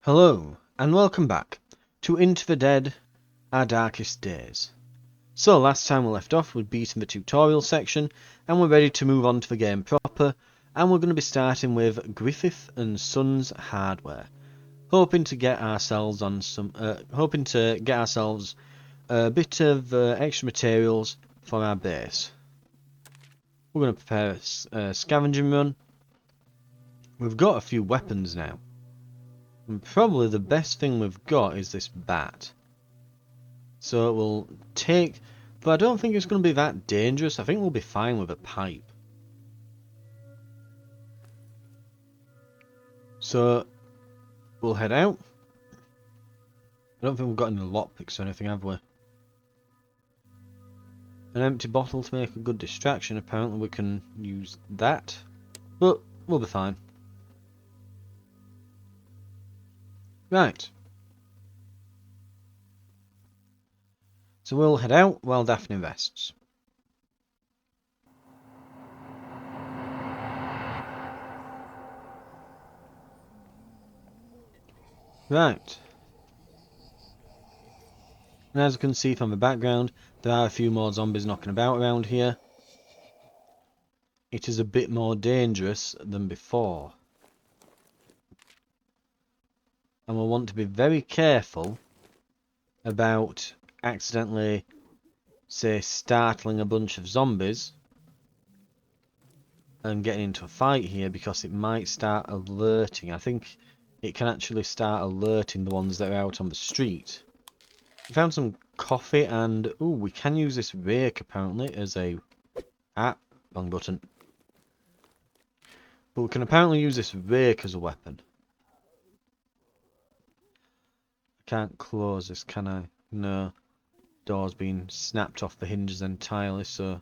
Hello, and welcome back to Into the Dead, Our Darkest Days. So last time we left off, we'd beaten the tutorial section, and we're ready to move on to the game proper, and we're going to be starting with Griffith and Sons Hardware, hoping to get ourselves a bit of extra materials for our base. We're going to prepare a scavenging run. We've got a few weapons now. And probably the best thing we've got is this bat. So it will take... But I don't think it's going to be that dangerous. I think we'll be fine with a pipe. So we'll head out. I don't think we've got any lockpicks or anything, have we? An empty bottle to make a good distraction. Apparently we can use that. But we'll be fine. Right. So we'll head out while Daphne rests. Right. And as you can see from the background, there are a few more zombies knocking about around here. It is a bit more dangerous than before. And we'll want to be very careful about accidentally, say, startling a bunch of zombies and getting into a fight here, because it might start alerting. I think it can actually start alerting the ones that are out on the street. We found some coffee and... Ooh, we can use this rake apparently as a... Ah, wrong button. But we can apparently use this rake as a weapon. I can't close this, can I? No. Door's been snapped off the hinges entirely, so...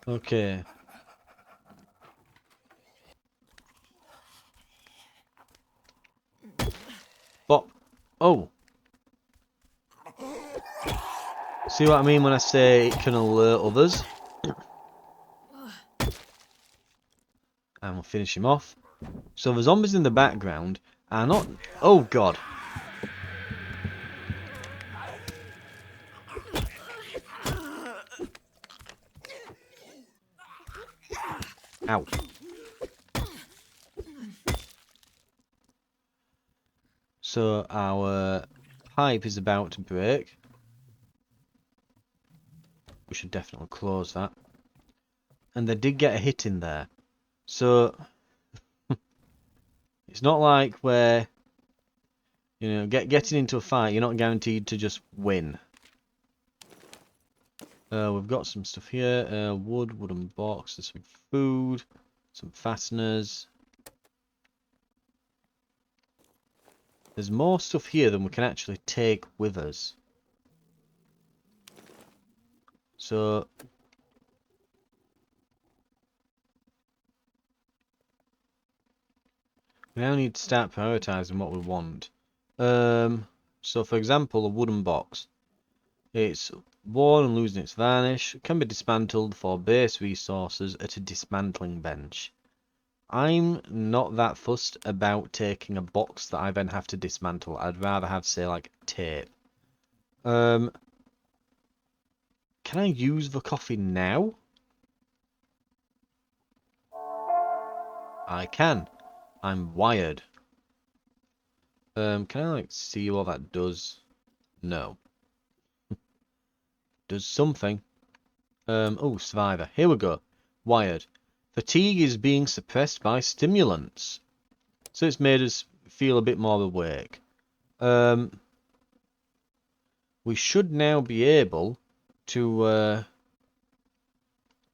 Okay. Bop. Oh! See what I mean when I say it can alert others? And we'll finish him off. So the zombies in the background are not... Oh god! Ow. So our pipe is about to break. We should definitely close that. And they did get a hit in there. So... It's not like where... You know, getting into a fight, you're not guaranteed to just win. We've got some stuff here. Wood, wooden box, there's some food, some fasteners. There's more stuff here than we can actually take with us. So... We now need to start prioritising what we want. So for example, a wooden box. It's worn and losing its varnish. It can be dismantled for base resources at a dismantling bench. I'm not that fussed about taking a box that I then have to dismantle. I'd rather have, say, like, tape. Can I use the coffee now? I can. I'm wired. Can I, like, see what that does? No. Does something. Oh, survivor. Here we go. Wired. Fatigue is being suppressed by stimulants. So it's made us feel a bit more awake. We should now be able to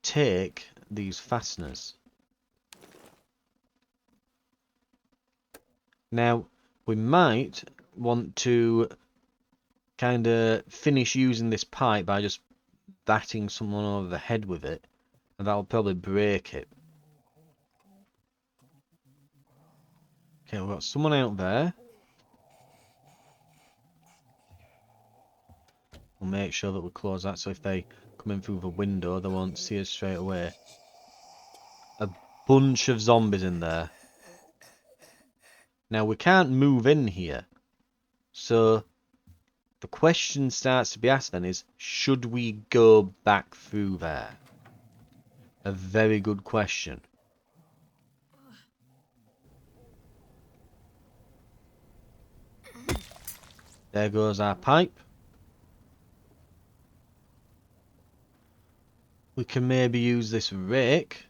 take these fasteners. Now, we might want to kind of finish using this pipe by just batting someone over the head with it, and that'll probably break it. Okay, we've got someone out there. We'll make sure that we close that so if they come in through the window, they won't see us straight away. A bunch of zombies in there. Now, we can't move in here. So, the question starts to be asked then is, should we go back through there? A very good question. There goes our pipe. We can maybe use this rake.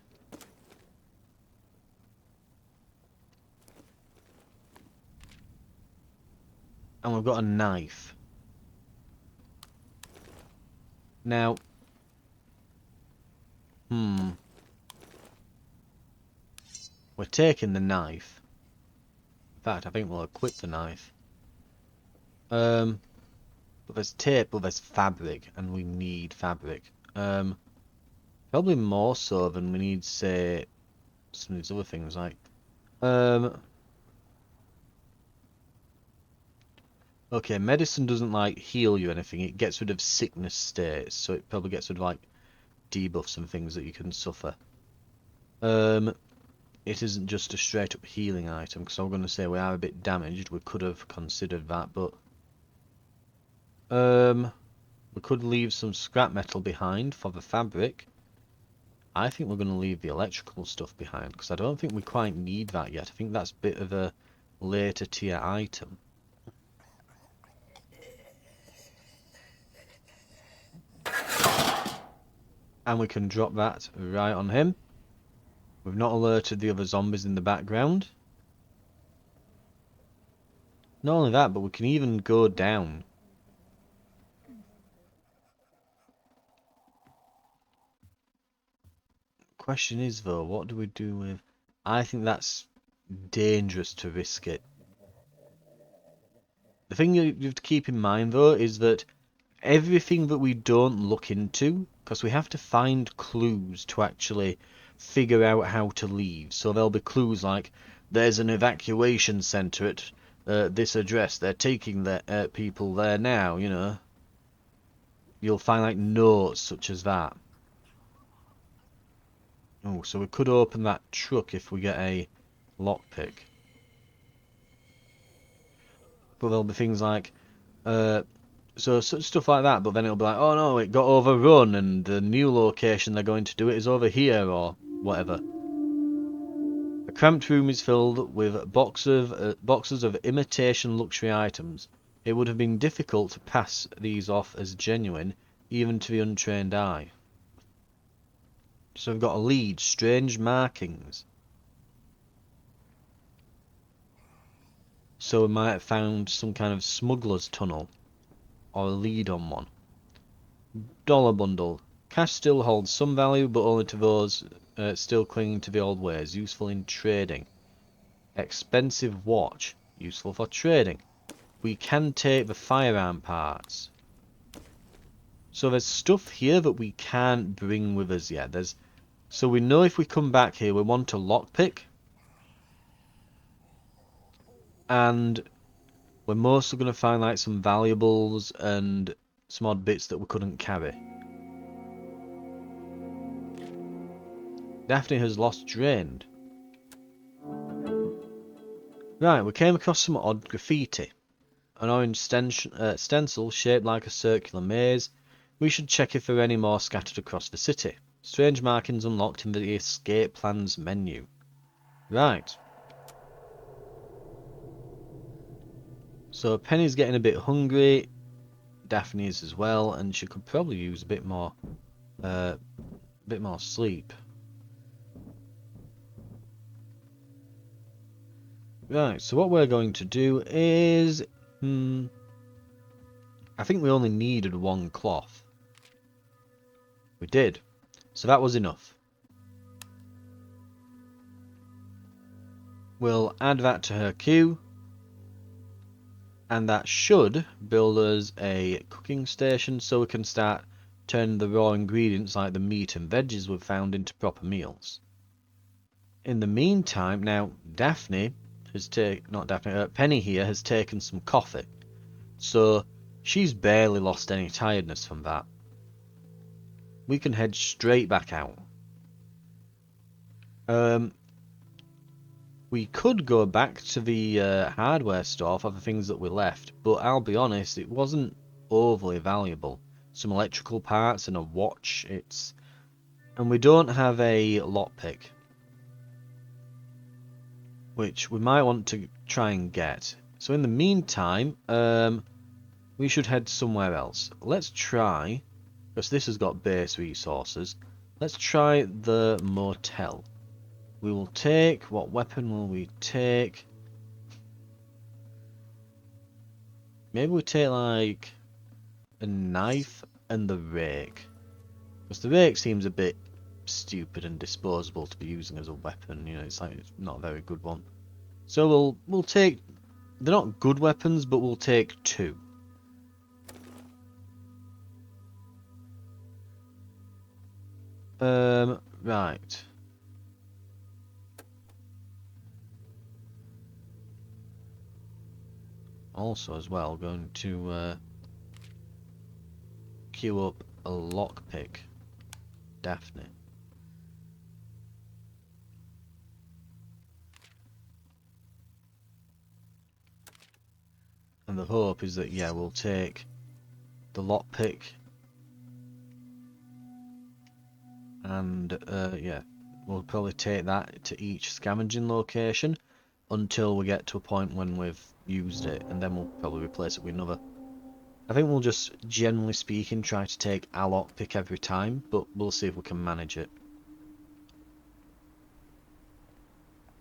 And we've got a knife. Now, we're taking the knife. In fact, I think we'll equip the knife. But there's tape, but there's fabric, and we need fabric. Probably more so than we need, say, some of these other things, like, okay, medicine doesn't, like, heal you or anything. It gets rid of sickness states, so it probably gets rid of, like, debuffs and things that you can suffer. It isn't just a straight-up healing item, because I'm going to say we are a bit damaged. We could have considered that, but... we could leave some scrap metal behind for the fabric. I think we're going to leave the electrical stuff behind, because I don't think we quite need that yet. I think that's a bit of a later tier item. And we can drop that right on him. We've not alerted the other zombies in the background. Not only that, but we can even go down. Question is, though, what do we do with... I think that's dangerous to risk it. The thing you have to keep in mind, though, is that everything that we don't look into, because we have to find clues to actually figure out how to leave. So there'll be clues like, there's an evacuation centre at this address. They're taking the people there now, you know. You'll find like notes such as that. Oh, so we could open that truck if we get a lockpick. But there'll be things like, so stuff like that, but then it'll be like, oh no, it got overrun and the new location they're going to do it is over here or whatever. A cramped room is filled with boxes of imitation luxury items. It would have been difficult to pass these off as genuine, even to the untrained eye. So we've got a lead, strange markings. So we might have found some kind of smuggler's tunnel, or a lead on one. Dollar bundle. Cash still holds some value, but only to those still clinging to the old ways, useful in trading. Expensive watch, useful for trading. We can take the firearm parts. So there's stuff here that we can't bring with us yet. So we know if we come back here, we want a lockpick. And we're mostly going to find like some valuables and some odd bits that we couldn't carry. Daphne has lost drained. Right, we came across some odd graffiti. An orange stencil shaped like a circular maze. We should check if there are any more scattered across the city. Strange markings unlocked in the escape plans menu. Right. So Penny's getting a bit hungry. Daphne is as well, and she could probably use a bit more sleep. Right, so what we're going to do is... I think we only needed one cloth. We did. So that was enough. We'll add that to her queue. And that should build us a cooking station so we can start turning the raw ingredients like the meat and veggies we've found into proper meals. In the meantime, now Penny here has taken some coffee. So She's barely lost any tiredness from that. We can head straight back out. We could go back to the hardware store for the things that we left, but I'll be honest, it wasn't overly valuable. Some electrical parts and a watch, and we don't have a lockpick, which we might want to try and get. So in the meantime, we should head somewhere else. Let's try, because this has got base resources, let's try the motel. We will take, what weapon will we take? Maybe we take like a knife and the rake. Because the rake seems a bit stupid and disposable to be using as a weapon, you know, it's not a very good one. So we'll take, they're not good weapons, but we'll take 2. Right. Also as well, going to queue up a lockpick. Daphne. And the hope is that, yeah, we'll take the lockpick and yeah, we'll probably take that to each scavenging location until we get to a point when we've used it, and then we'll probably replace it with another. I think we'll just, generally speaking, try to take a lockpick every time, but we'll see if we can manage it.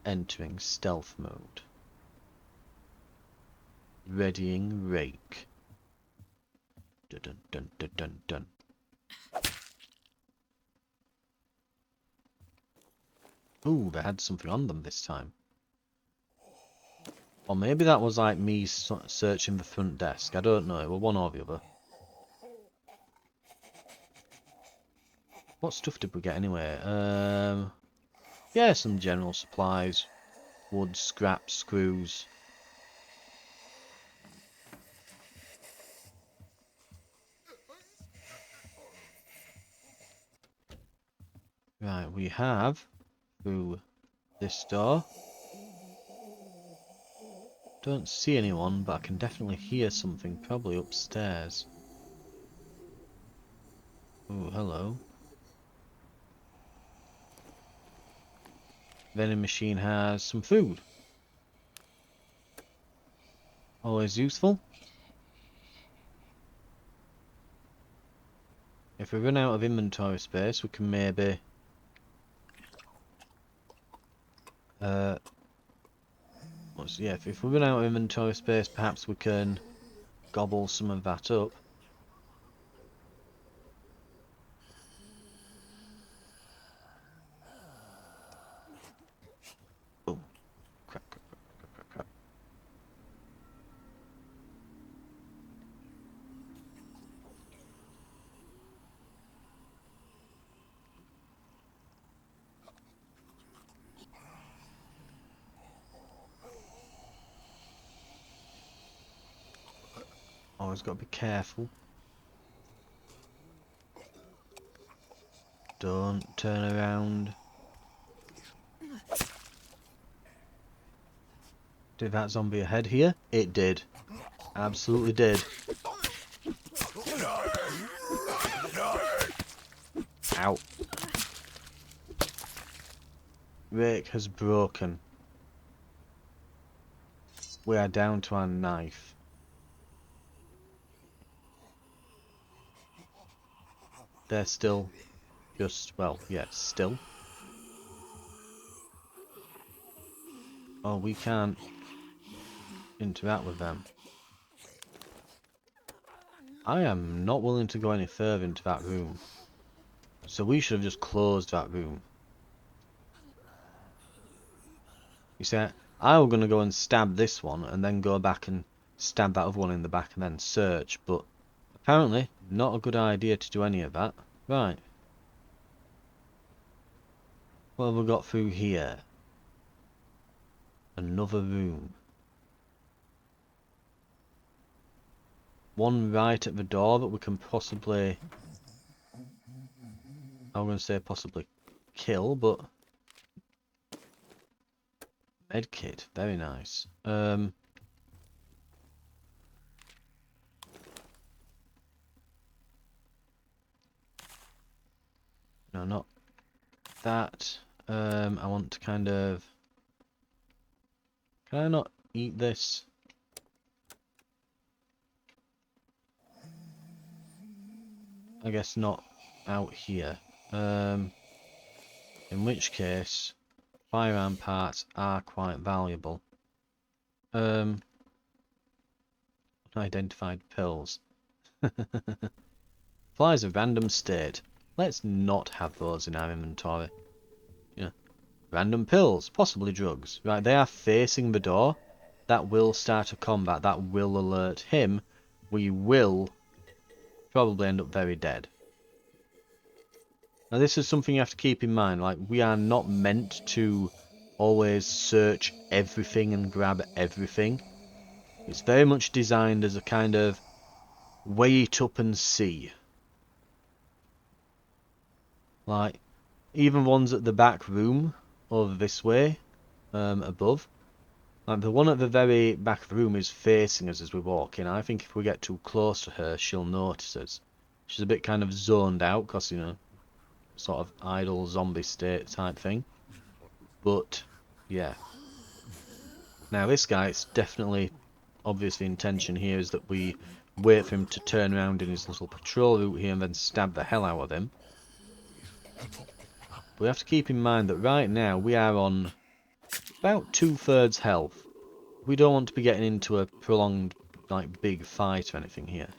Entering stealth mode. Readying rake. Dun dun dun dun dun dun. Ooh, they had something on them this time. Or maybe that was like me searching the front desk. I don't know. It was one or the other. What stuff did we get anyway? Yeah, some general supplies. Wood, scrap, screws. Right, we have through this door. Don't see anyone, but I can definitely hear something, probably upstairs. Oh, hello. Vending machine has some food. Always useful. If we run out of inventory space, we can maybe yeah, if we run out of inventory space, perhaps we can gobble some of that up. Oh, crap, crap, crap, crap, crap. Always got to be careful. Don't turn around. Did that zombie ahead here? It did. Absolutely did. Ow. Rake has broken. We are down to our knife. They're still just, well, yeah, still. Oh, we can't interact with them. I am not willing to go any further into that room. So we should have just closed that room. You see, I was going to go and stab this one and then go back and stab that other one in the back and then search, but apparently not a good idea to do any of that. Right. What have we got through here? Another room. one right at the door that we can possibly... I'm going to say possibly kill, but... Medkit, very nice. No, not that. I want to kind of... Can I not eat this? I guess not out here. In which case, firearm parts are quite valuable. Unidentified pills. Flies of random state. Let's not have those in our inventory. Yeah. Random pills, possibly drugs. Right, they are facing the door. That will start a combat. That will alert him. We will probably end up very dead. Now this is something you have to keep in mind. Like, we are not meant to always search everything and grab everything. It's very much designed as a kind of weigh it up and see. Like, even ones at the back room over this way, above. Like, the one at the very back of the room is facing us as we walk in. I think if we get too close to her, she'll notice us. She's a bit kind of zoned out, because, you know, sort of idle zombie state type thing. But, yeah. Now, this guy, it's definitely, obviously, intention here is that we wait for him to turn around in his little patrol route here and then stab the hell out of him. But we have to keep in mind that right now we are on about 2/3 health. We don't want to be getting into a prolonged, like, big fight or anything here.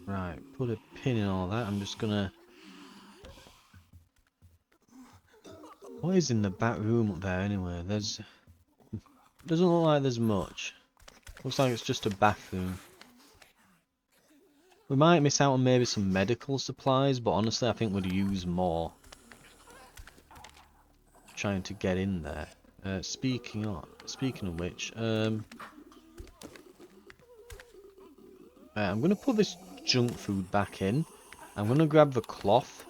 Right, put a pin in all that. I'm just gonna... What is in the back room up there anyway? There's... Doesn't look like there's much. Looks like it's just a bathroom. We might miss out on maybe some medical supplies, but honestly I think we'd use more trying to get in there. Speaking of which, I'm going to put this junk food back in. I'm going to grab the cloth.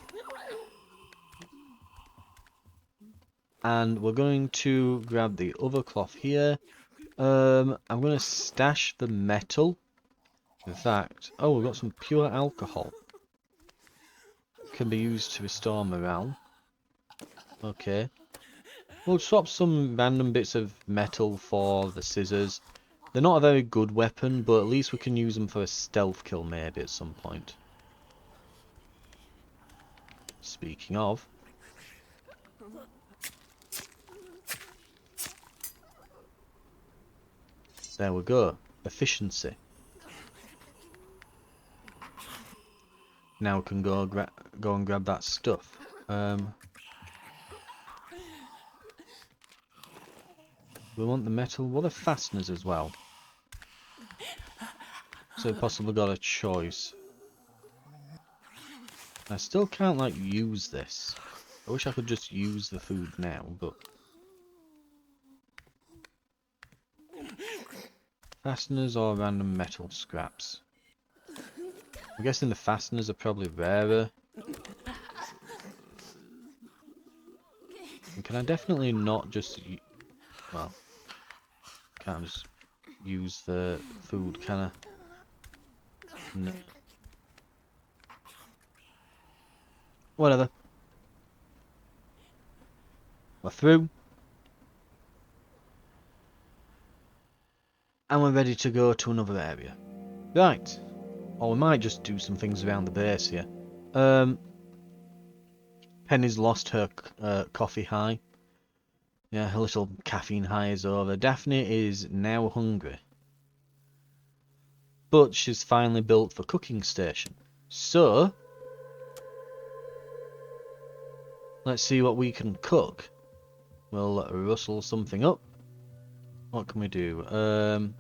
And we're going to grab the other cloth here. I'm going to stash the metal. In fact, oh, we've got some pure alcohol. Can be used to restore morale. Okay. We'll swap some random bits of metal for the scissors. They're not a very good weapon, but at least we can use them for a stealth kill maybe at some point. Speaking of... There we go. Efficiency. Now we can go and grab that stuff. We want the metal. What are fasteners as well? So we possibly got a choice. I still can't, like, use this. I wish I could just use the food now, but... Fasteners or random metal scraps? I'm guessing the fasteners are probably rarer. And can I definitely not just... Well... Can't just use the food, can I? No. Whatever. We're through. And we're ready to go to another area. Right. Or we might just do some things around the base here. Penny's lost her coffee high. Yeah, her little caffeine high is over. Daphne is now hungry. But she's finally built the cooking station. So... let's see what we can cook. We'll rustle something up. What can we do?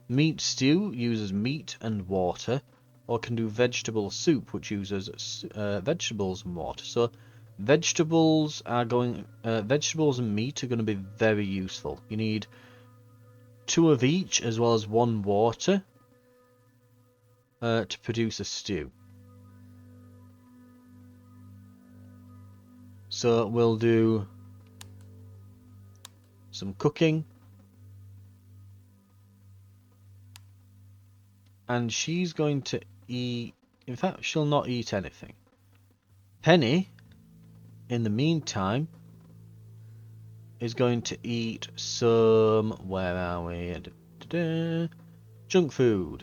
Meat stew uses meat and water. or can do vegetable soup, which uses vegetables and water. So vegetables and meat are going to be very useful. You need 2 of each as well as 1 water to produce a stew. So we'll do some cooking. And she's going to eat... In fact, she'll not eat anything. Penny, in the meantime, is going to eat some... Where are we? Junk food.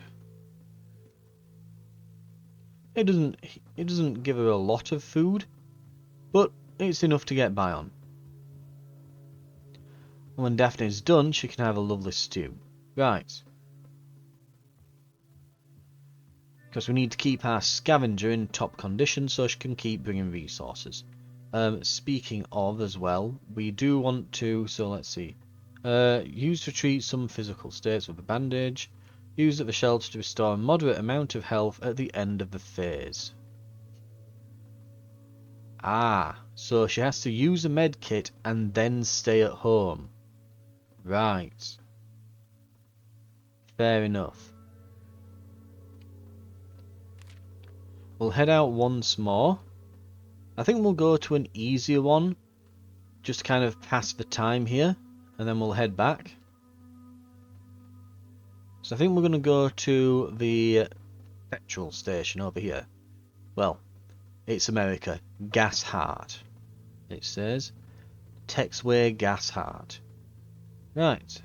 It doesn't give her a lot of food, but it's enough to get by on. And when Daphne's done, she can have a lovely stew. Right. Because we need to keep our scavenger in top condition so she can keep bringing resources. Speaking of as well, we do want to, so let's see. Use to treat some physical states with a bandage. Use at the shelter to restore a moderate amount of health at the end of the phase. Ah, so she has to use a med kit and then stay at home. Right. Fair enough. We'll head out once more. I think we'll go to an easier one, just to kind of pass the time here, and then we'll head back. So I think we're going to go to the petrol station over here. Well, it's America. Gas Hard. It says Texway Gas Hard. Right.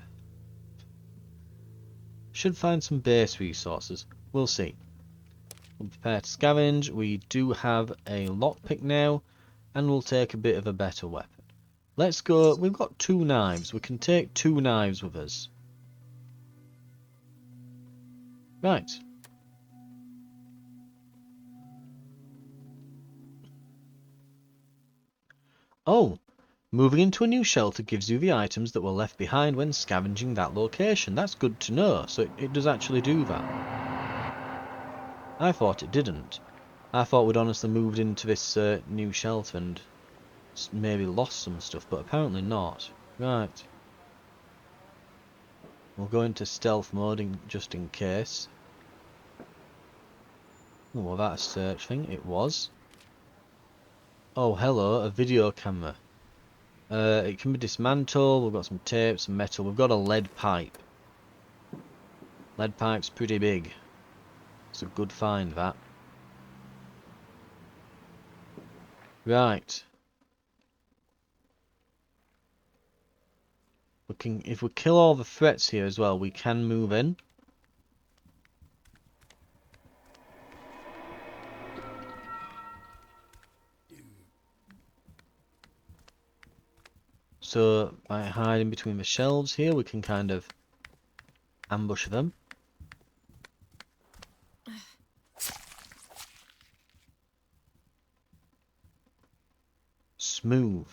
Should find some base resources. We'll see. We'll prepare to scavenge. We do have a lockpick now, and we'll take a bit of a better weapon. Let's go. We've got 2 knives. We can take 2 knives with us. Right. Oh, moving into a new shelter gives you the items that were left behind when scavenging that location. That's good to know. So it does actually do that. I thought it didn't. I thought we'd honestly moved into this new shelter and maybe lost some stuff, but apparently not. Right. We'll go into stealth mode just in case. Oh, was that a search thing? It was. Oh, hello, a video camera. It can be dismantled. We've got some tape, some metal. We've got a lead pipe. Lead pipe's pretty big. It's a good find, that. Right. If we kill all the threats here as well, we can move in. So by hiding between the shelves here, we can kind of ambush them. Smooth.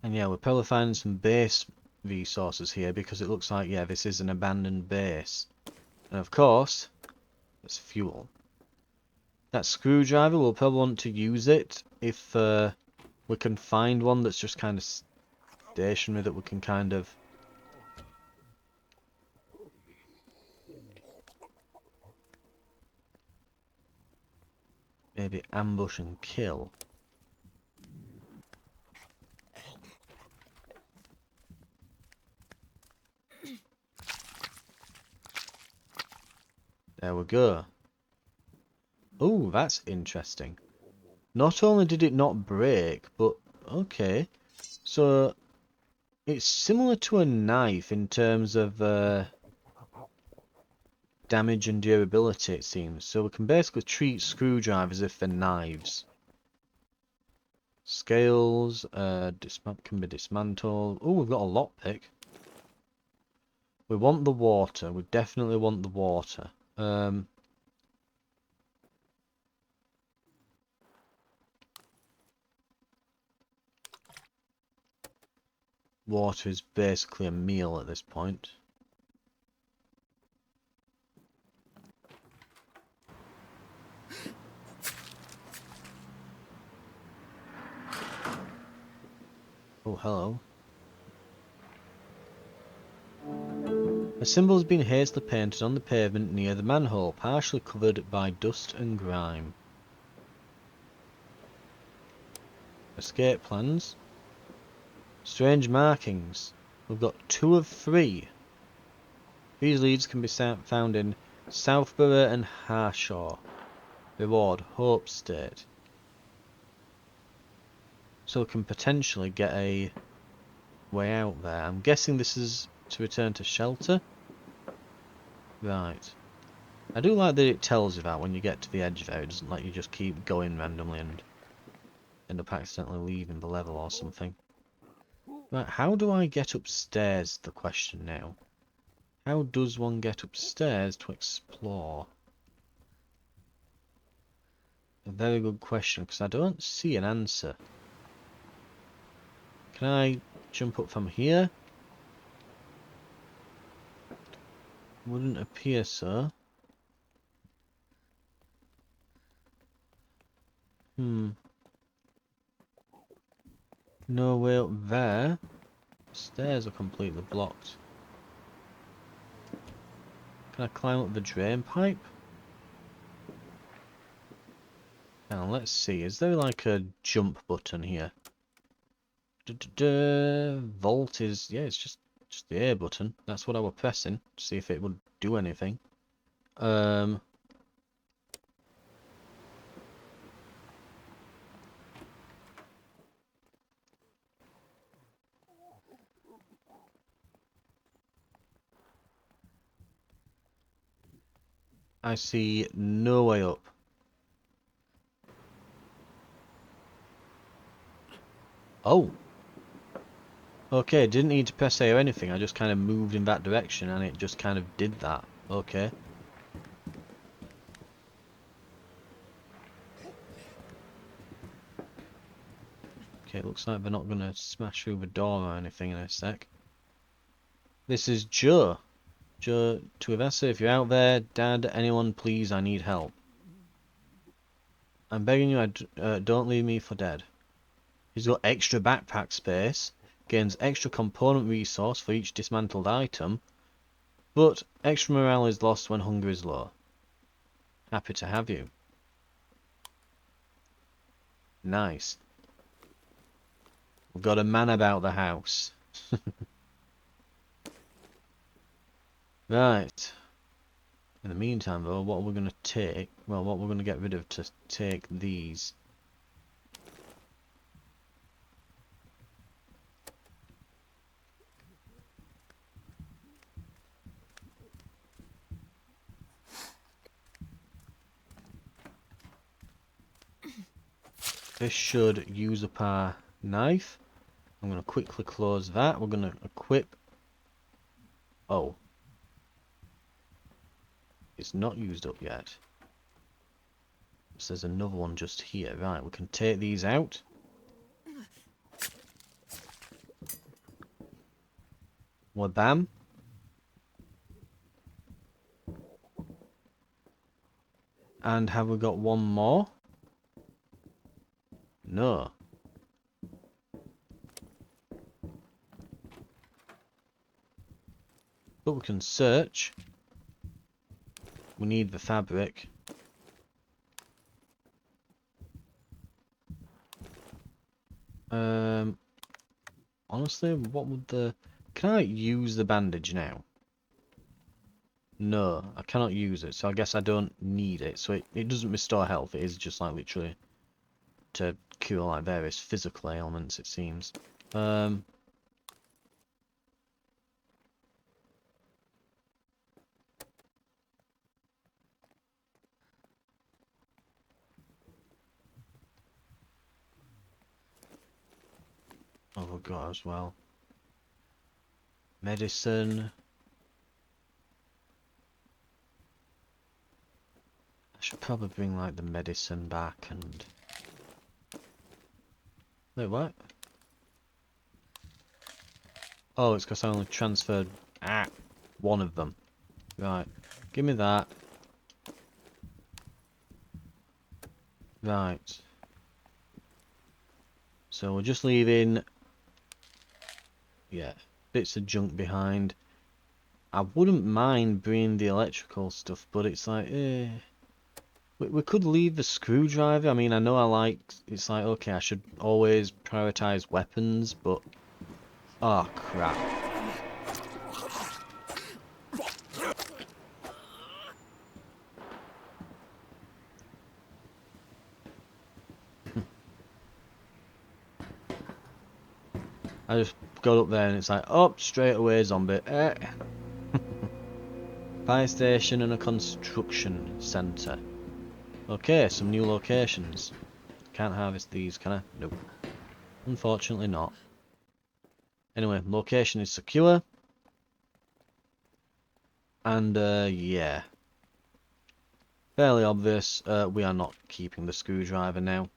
And yeah, we're probably finding some base resources here because it looks like, yeah, this is an abandoned base. And of course, there's fuel. That screwdriver, we'll probably want to use it if we can find one that's just kind of stationary that we can kind of... maybe ambush and kill. There we go. Oh, that's interesting. Not only did it not break, but okay. So it's similar to a knife in terms of damage and durability, it seems. So we can basically treat screwdrivers as if they're knives. Scales can be dismantled. Oh, we've got a lockpick. We want the water. We definitely want the water. water is basically a meal at this point. Oh, hello. A symbol has been hastily painted on the pavement near the manhole, partially covered by dust and grime. Escape plans. Strange markings. We've got 2 of 3. These leads can be found in Southborough and Harshaw. Reward, Hope State. So we can potentially get a way out there. I'm guessing this is to return to shelter. Right. I do like that it tells you that when you get to the edge there. It doesn't let you just keep going randomly and end up accidentally leaving the level or something. Right, how do I get upstairs, the question now. How does one get upstairs to explore? A very good question, because I don't see an answer. Can I jump up from here? Wouldn't appear so. No way up there. Stairs are completely blocked. Can I climb up the drain pipe? Now let's see. Is there like a jump button here? Vault is, yeah, it's just the A button. That's what I was pressing to see if it would do anything. I see no way up. Oh. Okay, didn't need to press A or anything. I just kind of moved in that direction and it just kind of did that. Okay. Okay, looks like they're not going to smash through the door or anything in a sec. This is Joe. Joe Tuivasa, if you're out there, Dad, anyone, please, I need help. I'm begging you, don't leave me for dead. He's got extra backpack space, gains extra component resource for each dismantled item, but extra morale is lost when hunger is low. Happy to have you. Nice. We've got a man about the house. Right. In the meantime, though, what we're going to take... Well, what we're going to get rid of to take these... This should use up our knife. I'm going to quickly close that. We're going to equip... Oh. It's not used up yet. So there's another one just here. Right, we can take these out. Wabam. And have we got one more? No. But we can search. We need the fabric. Honestly, what would the... Can I use the bandage now? No, I cannot use it, so I guess I don't need it. So it doesn't restore health, it is just like literally to cure like various physical ailments, it seems. Oh god, as well. Medicine. I should probably bring like the medicine back and... Wait, what? Oh, it's because I only transferred one of them. Right. Give me that. Right. So we're just leaving, yeah, bits of junk behind. I wouldn't mind bringing the electrical stuff, but it's like, we could leave the screwdriver. I mean, I know it's like, okay, I should always prioritize weapons, but, oh crap. I just got up there and it's like, oh, straight away zombie. Fire station and a construction centre. Okay, some new locations. Can't harvest these, can I? Nope. Unfortunately not. Anyway, location is secure. And, yeah. Fairly obvious, we are not keeping the screwdriver now.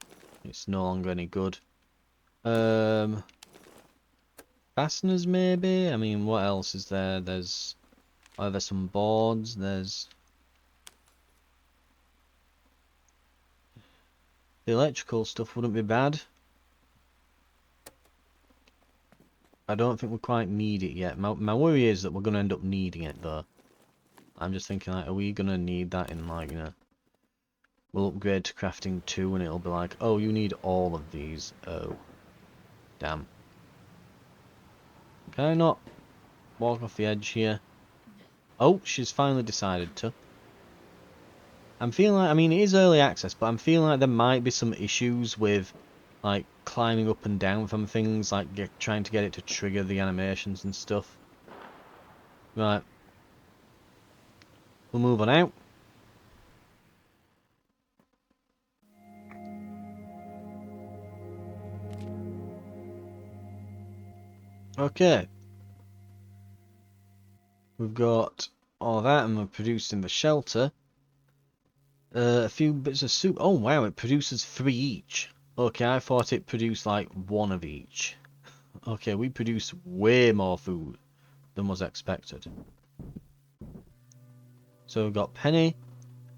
It's no longer any good. Fasteners maybe? I mean, what else is there? There's some boards, there's... The electrical stuff wouldn't be bad. I don't think we quite need it yet. My worry is that we're going to end up needing it, though. I'm just thinking, like, are we going to need that in, like, you know... We'll upgrade to crafting 2 and it'll be like, oh, you need all of these. Oh. Damn. Can I not walk off the edge here? Oh, she's finally decided to. I'm feeling like, I mean, it is early access, but I'm feeling like there might be some issues with, like, climbing up and down from things, like trying to get it to trigger the animations and stuff. Right. We'll move on out. Okay. We've got all that, and we're producing the shelter. A few bits of soup. Oh, wow, it produces 3 each. Okay, I thought it produced, like, 1 of each. Okay, we produce way more food than was expected. So we've got Penny,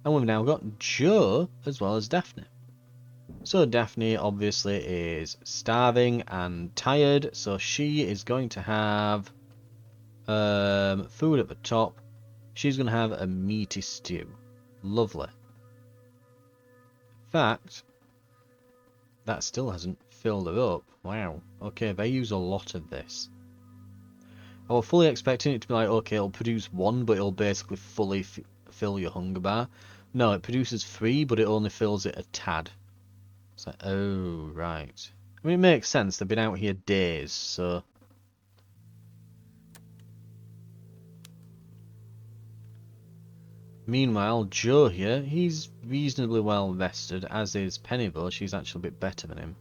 and we've now got Joe as well as Daphne. So Daphne obviously is starving and tired, so she is going to have food at the top. She's going to have a meaty stew. Lovely. In fact, that still hasn't filled her up. Wow. Okay, they use a lot of this. I was fully expecting it to be like, okay, it'll produce 1, but it'll basically fully fill your hunger bar. No, it produces 3, but it only fills it a tad. It's like, oh, right. I mean, it makes sense. They've been out here days, so... Meanwhile, Joe here, he's reasonably well vested, as is Penny, though. She's actually a bit better than him.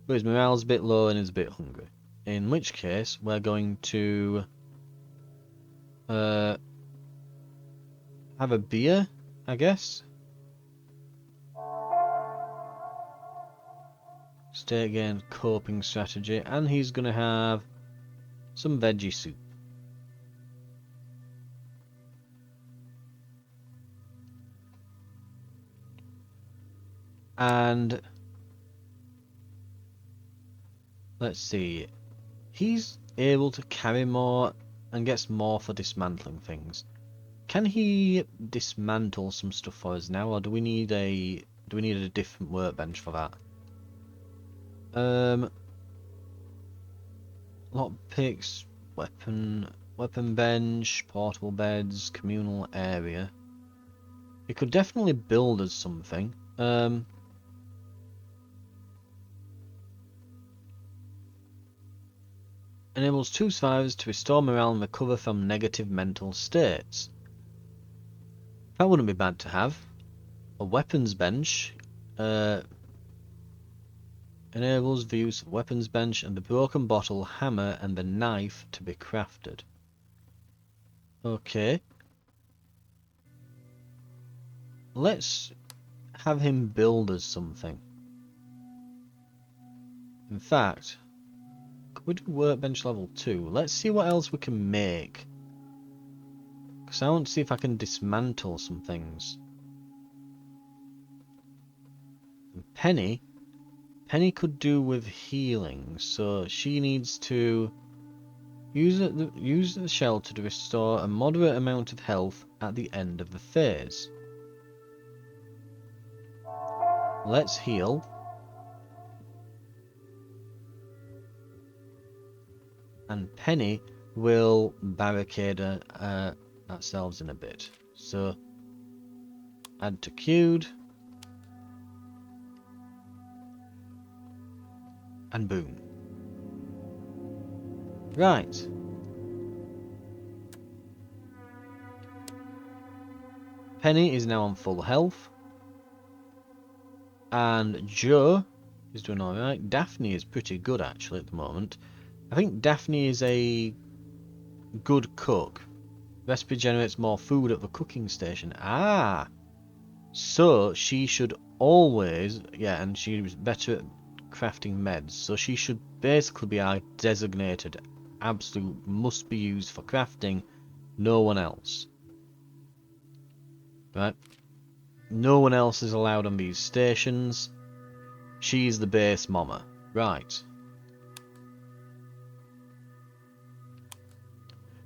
But his morale's a bit low and he's a bit hungry. In which case, we're going to... have a beer, I guess? State gain coping strategy, and he's going to have some veggie soup. And let's see, he's able to carry more and gets more for dismantling things. Can he dismantle some stuff for us now, or do we need a different workbench for that? Lockpicks, weapon bench, portable beds, communal area. He could definitely build us something. Enables 2 survivors to restore morale and recover from negative mental states. That wouldn't be bad to have. A weapons bench. Enables the use of weapons bench and the broken bottle, hammer, and the knife to be crafted. Okay. Let's have him build us something. In fact, Can we do workbench level 2? Let's see what else we can make. Because I want to see if I can dismantle some things. And Penny could do with healing, so she needs to use the shelter to restore a moderate amount of health at the end of the phase. Let's heal. And Penny will barricade ourselves in a bit. So, add to queued. And boom. Right. Penny is now on full health. And Joe is doing alright. Daphne is pretty good actually at the moment. I think Daphne is a good cook. Recipe generates more food at the cooking station. Ah! So she should always... Yeah, and she's better at crafting meds. So she should basically be our designated absolute must be used for crafting. No one else. Right? No one else is allowed on these stations. She's the base mama. Right.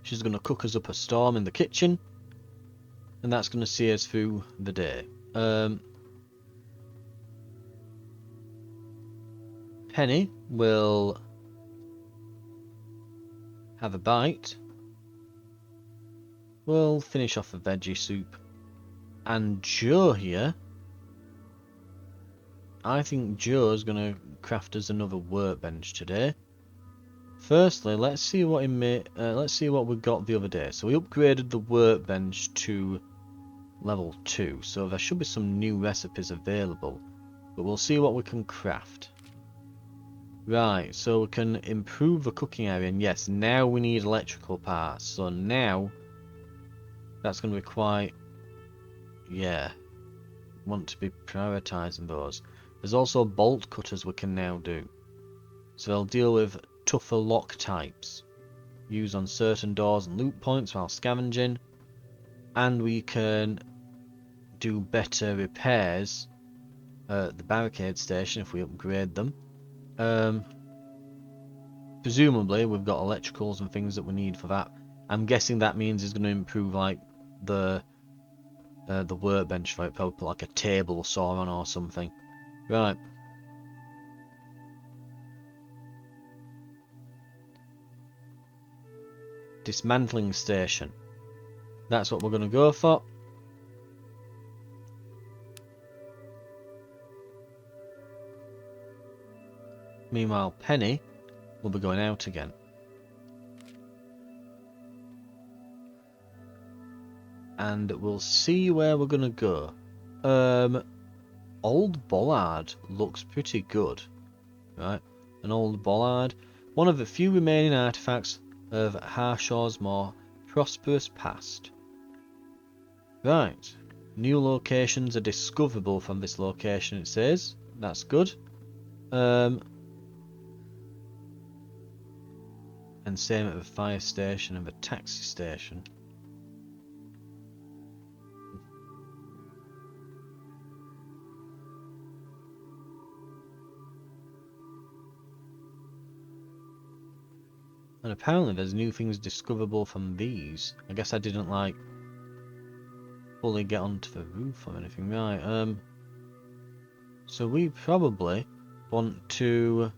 She's going to cook us up a storm in the kitchen. And that's going to see us through the day. Penny will have a bite. We'll finish off a veggie soup. And Joe here, I think Joe's going to craft us another workbench today. Firstly, let's see what he made. Let's see what we got the other day. So we upgraded the workbench to level 2. So there should be some new recipes available. But we'll see what we can craft. Right, so we can improve the cooking area. And yes, now we need electrical parts. So now that's going to be quite... Yeah. Want to be prioritising those. There's also bolt cutters we can now do. So they'll deal with tougher lock types. Used on certain doors and loot points while scavenging. And we can do better repairs at the barricade station if we upgrade them. Presumably we've got electricals and things that we need for that. I'm guessing that means it's going to improve like the workbench for it, probably put like a table saw on or something. Right. Dismantling station. That's what we're going to go for. Meanwhile, Penny will be going out again. And we'll see where we're going to go. Old Bollard looks pretty good. Right, an old Bollard. One of the few remaining artifacts of Harshaw's more prosperous past. Right, new locations are discoverable from this location, it says. That's good. And same at the fire station and the taxi station. And apparently there's new things discoverable from these. I guess I didn't like fully get onto the roof or anything. Right, so we probably want to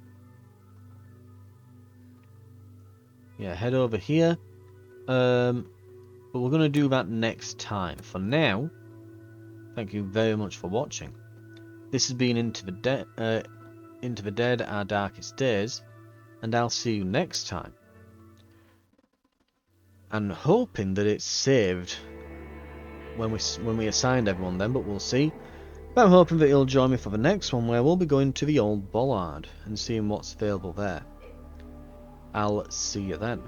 head over here. But we're gonna do that next time. For now, thank you very much for watching. This has been Into the Dead, Our Darkest Days, and I'll see you next time. And hoping that it's saved when we assigned everyone then, but we'll see. But I'm hoping that you'll join me for the next one, where we'll be going to the Old Bollard and seeing what's available there. I'll see you then.